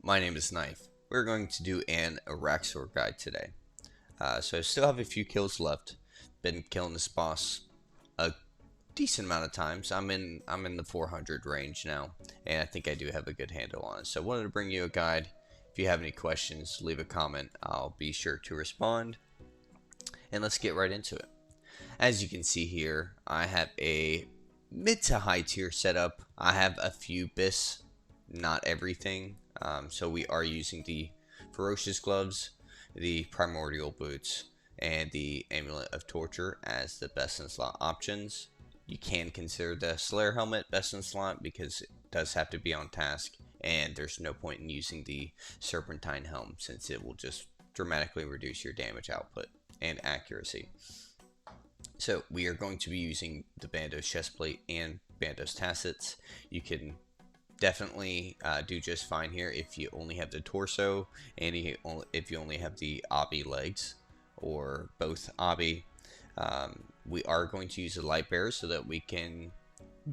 My name is Knife. We're going to do an Araxxor guide today. So I still have a few kills left. Been killing this boss a decent amount of times. I'm in the 400 range now, and I think I do have a good handle on it. So I wanted to bring you a guide. If you have any questions, leave a comment. I'll be sure to respond. And let's get right into it. As you can see here, I have a mid to high tier setup. I have a few bis, not everything. So we are using the ferocious gloves, the primordial boots, and the amulet of torture as the best in slot options. You can consider the slayer helmet best in slot because it does have to be on task, and there's no point in using the serpentine helm since it will just dramatically reduce your damage output and accuracy. So we are going to be using the Bandos chestplate and Bandos tassets. You can definitely do just fine here if you only have the torso and if you only have the obby legs or both obby. We are going to use the light bearer so that we can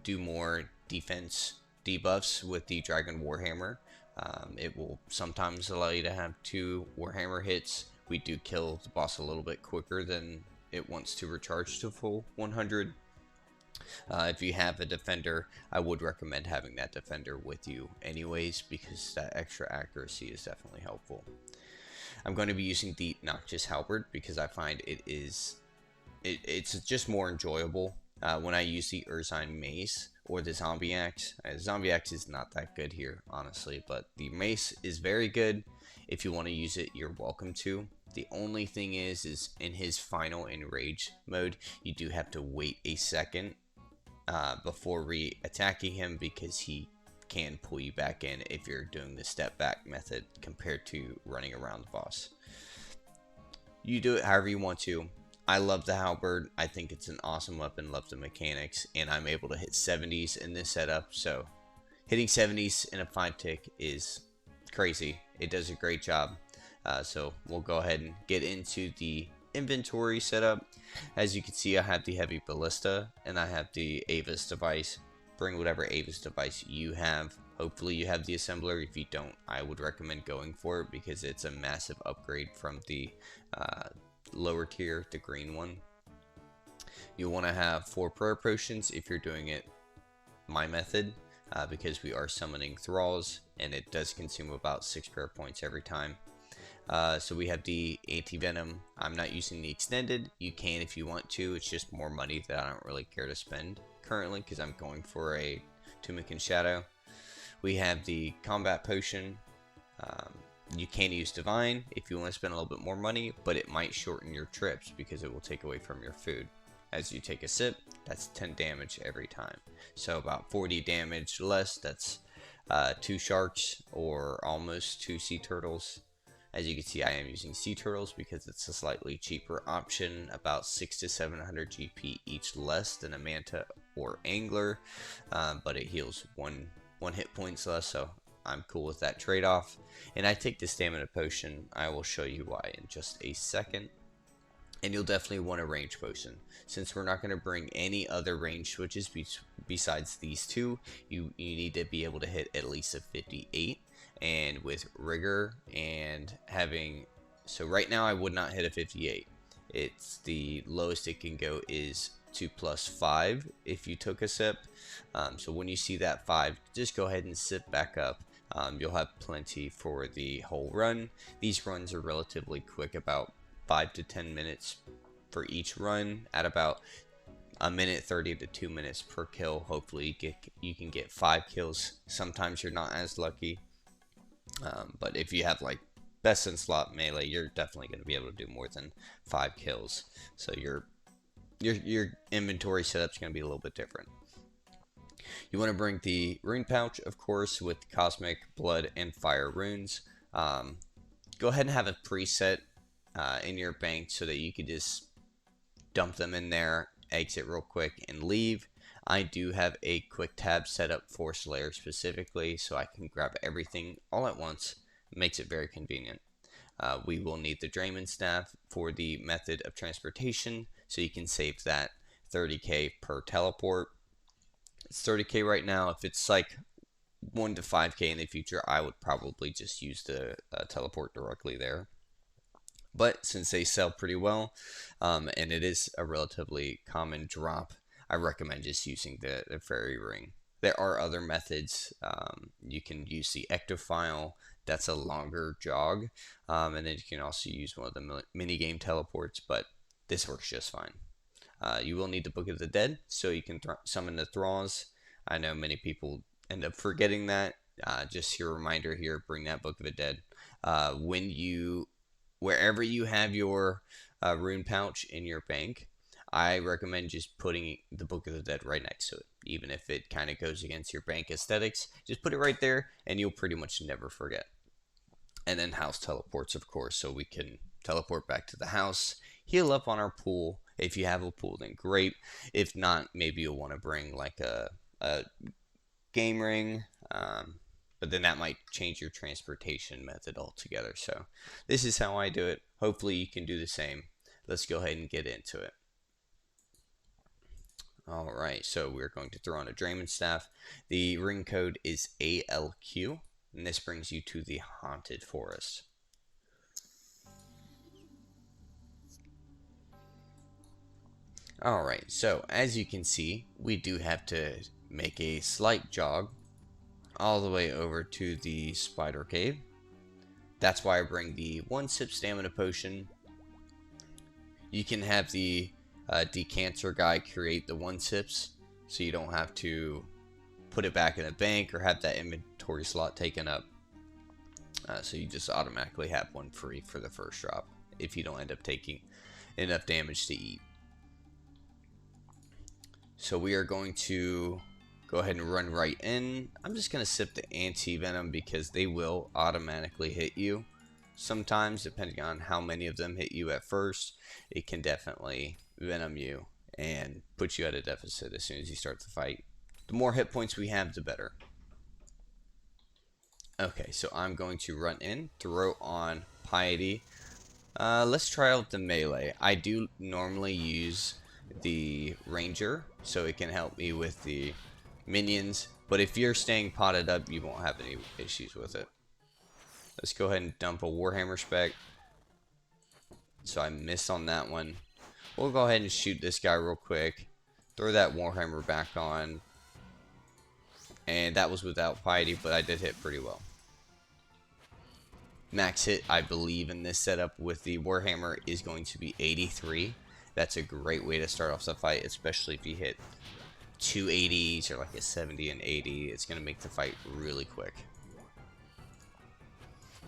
do more defense debuffs with the Dragon Warhammer. It will sometimes allow you to have 2 Warhammer hits. We do kill the boss a little bit quicker than it wants to recharge to full 100. If you have a defender, I would recommend having that defender with you anyways because that extra accuracy is definitely helpful. I'm going to be using the Noxious Halberd because I find it's just more enjoyable when I use the Urzine Mace or the Zombie Axe. Zombie Axe is not that good here, honestly, but the Mace is very good. If you want to use it, you're welcome to. The only thing is in his final enrage mode, you do have to wait a second before re-attacking him because he can pull you back in if you're doing the step back method compared to running around the boss. You do it however you want to. I love the halberd. I think it's an awesome weapon, love the mechanics, and I'm able to hit 70s in this setup, so hitting 70s in a 5-tick is crazy. It does a great job. So we'll go ahead and get into the inventory setup. As you can see, I have the heavy ballista and I have the Avis device. Bring whatever Avis device you have. Hopefully you have the assembler. If you don't, I would recommend going for it because it's a massive upgrade from the lower tier, the green one. You'll want to have 4 prayer potions if you're doing it my method, because we are summoning thralls and it does consume about 6 prayer points every time. So we have the anti-venom. I'm not using the extended. You can if you want to. It's just more money that I don't really care to spend currently because I'm going for a Tunic and Shadow. We have the combat potion. You can use divine if you want to spend a little bit more money, but it might shorten your trips because it will take away from your food. As you take a sip, that's 10 damage every time. So about 40 damage less, that's 2 sharks or almost 2 sea turtles. As you can see, I am using sea turtles because it's a slightly cheaper option, about 600 to 700 GP each less than a manta or angler, but it heals one hit points less, so I'm cool with that trade-off. And I take the stamina potion. I will show you why in just a second. And you'll definitely want a range potion. Since we're not going to bring any other range switches besides these 2, you need to be able to hit at least a 58. And with rigor and having, so right now I would not hit a 58. It's the lowest it can go is 2 plus 5 if you took a sip. So when you see that 5, just go ahead and sip back up. You'll have plenty for the whole run. These runs are relatively quick, about 5 to 10 minutes for each run, at about a minute 30 to 2 minutes per kill. Hopefully you can get 5 kills. Sometimes you're not as lucky. But if you have like best in slot melee, you're definitely going to be able to do more than 5 kills. So your inventory setup's going to be a little bit different. You want to bring the rune pouch, of course, with cosmic, blood, and fire runes. Go ahead and have a preset in your bank so that you can just dump them in there, exit real quick, and leave. I do have a quick tab set up for Slayer specifically, so I can grab everything all at once. It makes it very convenient. We will need the Drayman staff for the method of transportation, so you can save that 30k per teleport. It's 30k right now. If it's like 1 to 5k in the future, I would probably just use the teleport directly there. But since they sell pretty well, and it is a relatively common drop, I recommend just using the fairy ring. There are other methods. You can use the ectophile. That's a longer jog. And then you can also use one of the mini game teleports, but this works just fine. You will need the Book of the Dead so you can summon the Thralls. I know many people end up forgetting that. Just your reminder here, bring that Book of the Dead. Wherever you have your rune pouch in your bank, I recommend just putting the Book of the Dead right next to it. Even if it kind of goes against your bank aesthetics, just put it right there and you'll pretty much never forget. And then house teleports, of course, so we can teleport back to the house, heal up on our pool. If you have a pool, then great. If not, maybe you'll want to bring like a game ring. But then that might change your transportation method altogether. So this is how I do it. Hopefully you can do the same. Let's go ahead and get into it. Alright, so we're going to throw on a Draymond Staff. The ring code is ALQ, and this brings you to the Haunted Forest. Alright, so as you can see, we do have to make a slight jog all the way over to the spider cave. That's why I bring the 1 sip stamina potion. You can have the decanter guy create the 1 sips so you don't have to put it back in a bank or have that inventory slot taken up. So you just automatically have 1 free for the first drop if you don't end up taking enough damage to eat. So we are going to go ahead and run right in. I'm just going to sip the anti-venom because they will automatically hit you. Sometimes, depending on how many of them hit you at first, it can definitely venom you and put you at a deficit as soon as you start the fight. The more hit points we have, the better. Okay, so I'm going to run in, throw on Piety. Let's try out the melee. I do normally use the Ranger, so it can help me with the minions, but if you're staying potted up, you won't have any issues with it. Let's go ahead and dump a Warhammer spec. So I missed on that one. We'll go ahead and shoot this guy real quick. Throw that Warhammer back on. And that was without Piety, but I did hit pretty well. Max hit, I believe, in this setup with the Warhammer is going to be 83. That's a great way to start off the fight, especially if you hit 2 80s or like a 70 and 80. It's going to make the fight really quick.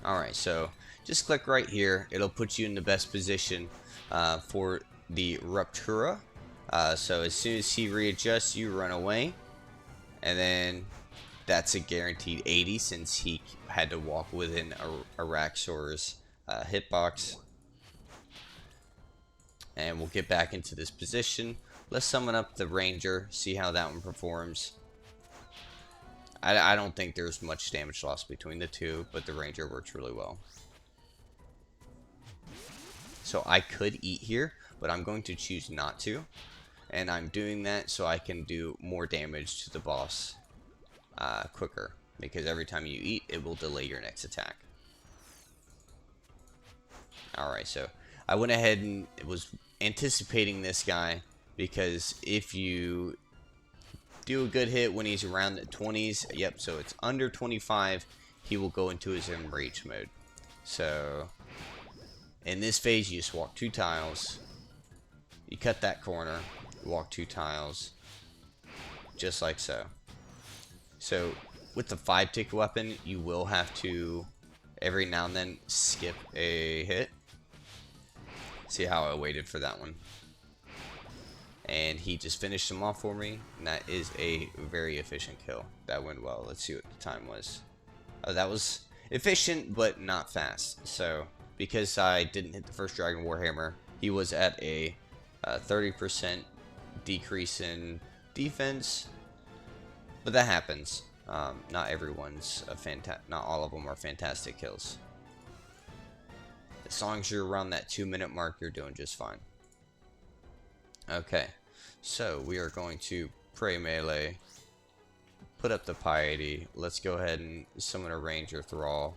Alright, so just click right here. It'll put you in the best position for the Ruptura. So as soon as he readjusts, you run away. And then that's a guaranteed 80 since he had to walk within Araxxor's hitbox. And we'll get back into this position. Let's summon up the Ranger, see how that one performs. I don't think there's much damage loss between the two, but the Ranger works really well. So I could eat here, but I'm going to choose not to. And I'm doing that so I can do more damage to the boss quicker. Because every time you eat, it will delay your next attack. Alright, so I went ahead and was anticipating this guy. Because if you do a good hit when he's around the 20s, yep, so it's under 25, he will go into his enrage mode. So in this phase, you just walk 2 tiles, you cut that corner, walk 2 tiles, just like so. So with the 5-tick weapon, you will have to every now and then skip a hit. See how I waited for that one. And he just finished him off for me, and that is a very efficient kill. That went well. Let's see what the time was. Oh, that was efficient, but not fast. So, because I didn't hit the first Dragon Warhammer, he was at a 30% decrease in defense. But that happens. Not everyone's not all of them are fantastic kills. As long as you're around that 2-minute mark, you're doing just fine. Okay, so we are going to pray melee. put up the piety. Let's go ahead and summon a ranger thrall.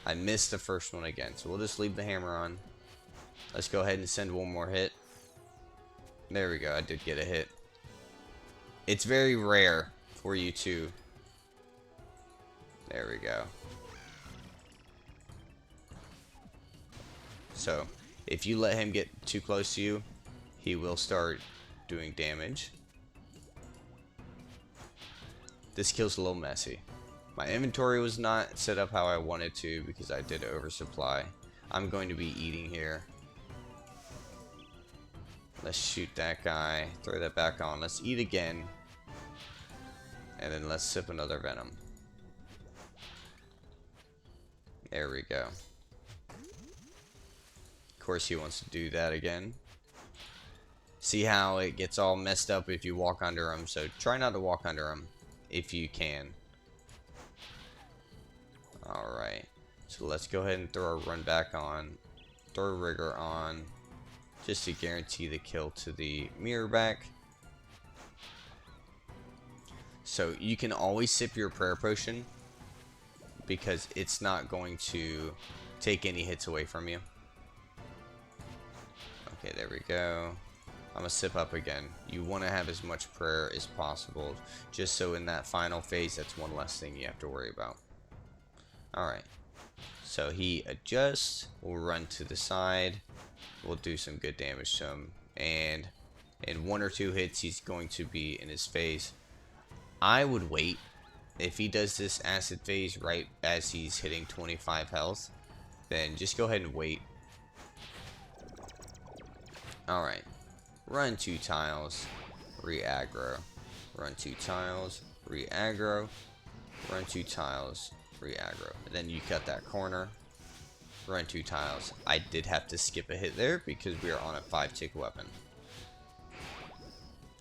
I missed the first one again, so we'll just leave the hammer on. Let's go ahead and send one more hit. There we go, I did get a hit. It's very rare for you to... There we go. So, if you let him get too close to you, he will start doing damage. This kill's a little messy. My inventory was not set up how I wanted to because I did oversupply. I'm going to be eating here. Let's shoot that guy. Throw that back on. Let's eat again. And then let's sip another venom. There we go. Of course he wants to do that again. See how it gets all messed up if you walk under him. So try not to walk under him if you can. Alright. So let's go ahead and throw our run back on. Throw rigor on. Just to guarantee the kill to the mirror back. So you can always sip your prayer potion, because it's not going to take any hits away from you. Okay, there we go. I'm gonna sip up again. You want to have as much prayer as possible, just so in that final phase, that's one less thing you have to worry about. Alright. So he adjusts. We'll run to the side. We'll do some good damage to him. And in 1 or 2 hits, he's going to be in his phase. I would wait. If he does this acid phase right as he's hitting 25 health, then just go ahead and wait. Alright. Run 2 tiles. Re-aggro. Run 2 tiles. Re-aggro. Run 2 tiles. Re-aggro. And then you cut that corner. Run 2 tiles. I did have to skip a hit there because we are on a 5-tick weapon.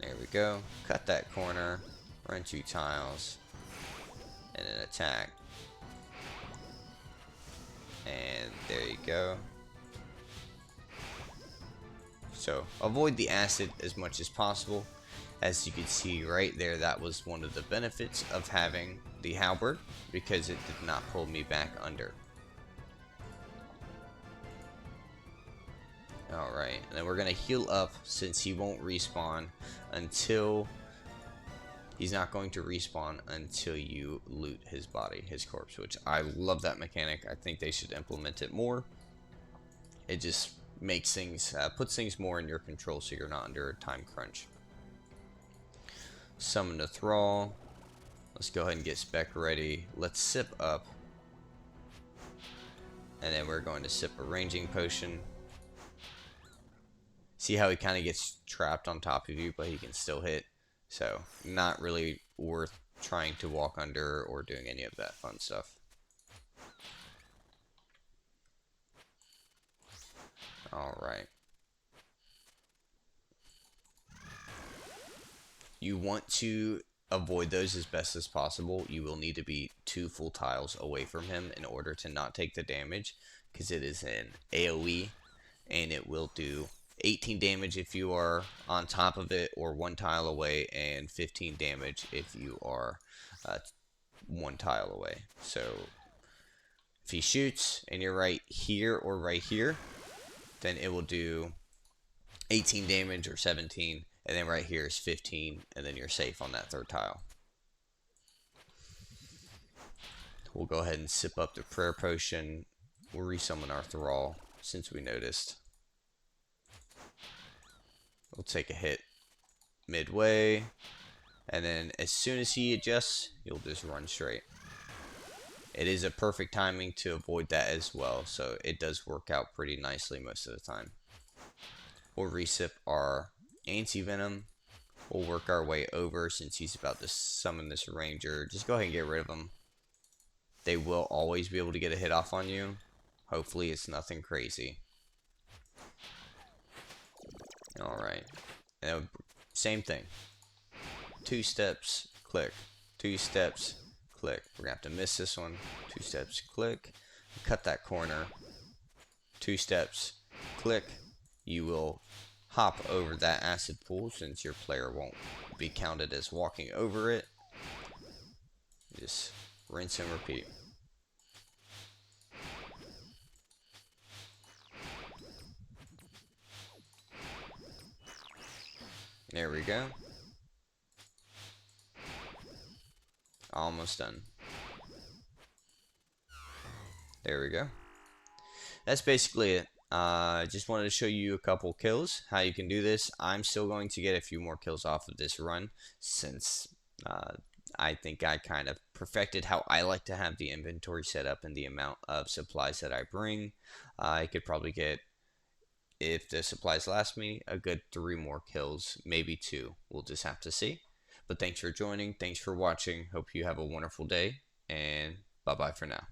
There we go. Cut that corner. Run 2 tiles. And then attack. And there you go. So avoid the acid as much as possible. As you can see right there, that was one of the benefits of having the halberd, because it did not pull me back under. Alright, and then we're going to heal up since he won't respawn until... He's not going to respawn until you loot his body, his corpse, which I love that mechanic. I think they should implement it more. It just makes things, puts things more in your control so you're not under a time crunch. Summon the thrall. Let's go ahead and get spec ready. Let's sip up. And then we're going to sip a ranging potion. See how he kind of gets trapped on top of you, but he can still hit. So, not really worth trying to walk under or doing any of that fun stuff. Alright. You want to avoid those as best as possible. You will need to be 2 full tiles away from him in order to not take the damage, because it is an AoE and it will do 18 damage if you are on top of it or 1 tile away, and 15 damage if you are 1 tile away. So if he shoots and you're right here or right here, then it will do 18 damage or 17, and then right here is 15, and then you're safe on that 3rd tile. We'll go ahead and sip up the prayer potion. We'll resummon our thrall since we noticed. We'll take a hit midway, and then as soon as he adjusts, you'll just run straight. It is a perfect timing to avoid that as well, so it does work out pretty nicely most of the time. We'll resip our anti-venom. We'll work our way over since he's about to summon this ranger. Just go ahead and get rid of him. They will always be able to get a hit off on you. Hopefully it's nothing crazy. Alright. Same thing. 2 steps, click. 2 steps, click. We're going to have to miss this one. 2 steps, click. Cut that corner. 2 steps, click. You will hop over that acid pool since your player won't be counted as walking over it. Just rinse and repeat. There we go. Almost done. There we go. That's basically it. Just wanted to show you a couple kills, how you can do this. I'm still going to get a few more kills off of this run, since uh, I think I kind of perfected how I like to have the inventory set up and the amount of supplies that I bring. I could probably get, if the supplies last me, a good 3 more kills, maybe 2. We'll just have to see. But thanks for joining, thanks for watching. Hope you have a wonderful day, and bye bye for now.